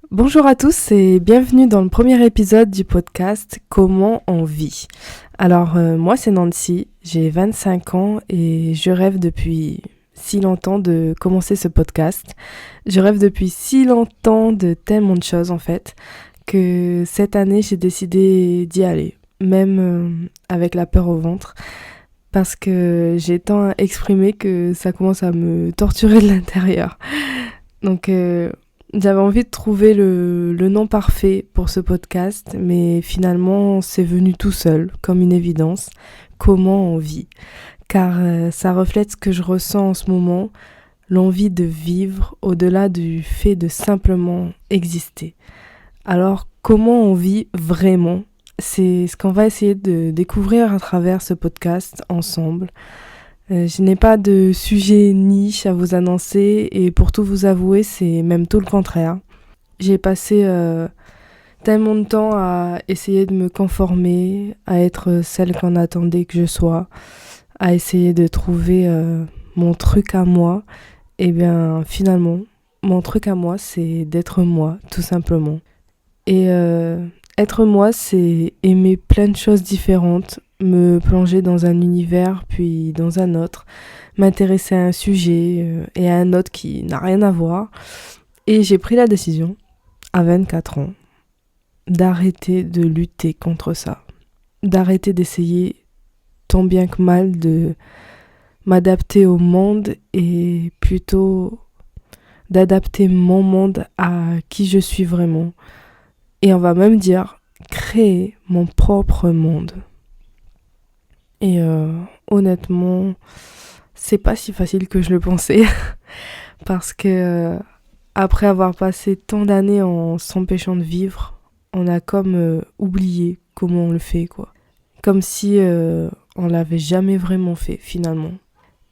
Bonjour à tous et bienvenue dans le premier épisode du podcast Comment on vit. Alors moi c'est Nancy, j'ai 25 ans et je rêve depuis si longtemps de commencer ce podcast. Je rêve depuis si longtemps de tellement de choses en fait que cette année j'ai décidé d'y aller, même avec la peur au ventre parce que j'ai tant exprimé que ça commence à me torturer de l'intérieur. Donc j'avais envie de trouver le nom parfait pour ce podcast, mais finalement c'est venu tout seul, comme une évidence. Comment on vit? Car ça reflète ce que je ressens en ce moment, l'envie de vivre au-delà du fait de simplement exister. Alors comment on vit vraiment? C'est ce qu'on va essayer de découvrir à travers ce podcast ensemble. Je n'ai pas de sujet niche à vous annoncer et pour tout vous avouer, c'est même tout le contraire. J'ai passé tellement de temps à essayer de me conformer, à être celle qu'on attendait que je sois, à essayer de trouver mon truc à moi. Et bien finalement, mon truc à moi, c'est d'être moi, tout simplement. Et être moi, c'est aimer plein de choses différentes, me plonger dans un univers, puis dans un autre, m'intéresser à un sujet et à un autre qui n'a rien à voir. Et j'ai pris la décision, à 24 ans, d'arrêter de lutter contre ça, d'arrêter d'essayer tant bien que mal de m'adapter au monde et plutôt d'adapter mon monde à qui je suis vraiment. Et on va même dire créer mon propre monde. Et honnêtement, c'est pas si facile que je le pensais. Parce que après avoir passé tant d'années en s'empêchant de vivre, on a comme oublié comment on le fait, quoi. Comme si on l'avait jamais vraiment fait, finalement.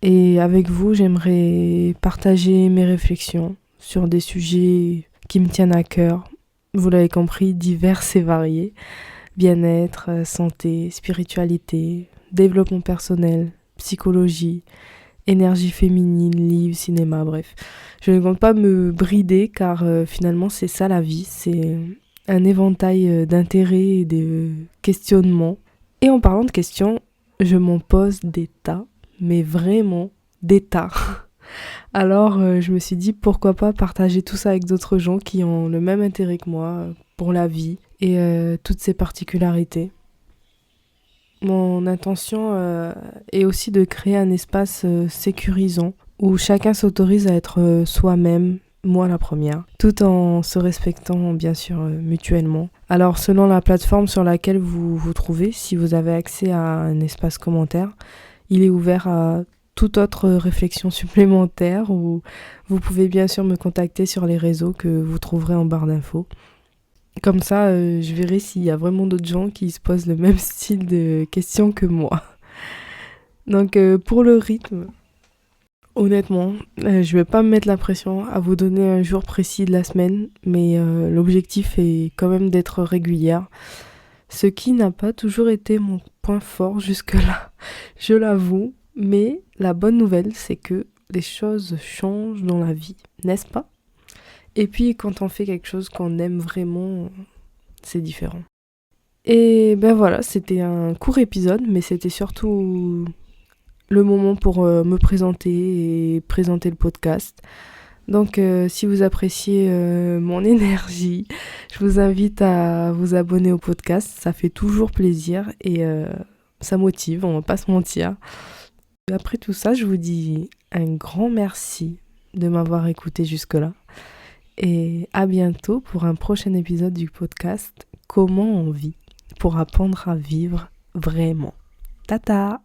Et avec vous, j'aimerais partager mes réflexions sur des sujets qui me tiennent à cœur. Vous l'avez compris, divers et variés. Bien-être, santé, spiritualité, développement personnel, psychologie, énergie féminine, livres, cinéma, bref. Je ne compte pas me brider car finalement c'est ça la vie, c'est un éventail d'intérêts et de questionnements. Et en parlant de questions, je m'en pose des tas, mais vraiment des tas. Alors je me suis dit pourquoi pas partager tout ça avec d'autres gens qui ont le même intérêt que moi pour la vie et toutes ses particularités. Mon intention est aussi de créer un espace sécurisant où chacun s'autorise à être soi-même, moi la première, tout en se respectant bien sûr mutuellement. Alors selon la plateforme sur laquelle vous vous trouvez, si vous avez accès à un espace commentaire, il est ouvert à toute autre réflexion supplémentaire ou vous pouvez bien sûr me contacter sur les réseaux que vous trouverez en barre d'infos. Comme ça, je verrai s'il y a vraiment d'autres gens qui se posent le même style de questions que moi. Donc pour le rythme, honnêtement, je vais pas me mettre la pression à vous donner un jour précis de la semaine, mais l'objectif est quand même d'être régulière. Ce qui n'a pas toujours été mon point fort jusque-là, je l'avoue. Mais la bonne nouvelle, c'est que les choses changent dans la vie, n'est-ce pas? Et puis quand on fait quelque chose qu'on aime vraiment, c'est différent. Et ben voilà, c'était un court épisode, mais c'était surtout le moment pour me présenter et présenter le podcast. Donc si vous appréciez mon énergie, je vous invite à vous abonner au podcast, ça fait toujours plaisir et ça motive, on va pas se mentir. Après tout ça, je vous dis un grand merci de m'avoir écouté jusque-là. Et à bientôt pour un prochain épisode du podcast Comment on vit pour apprendre à vivre vraiment. Tata!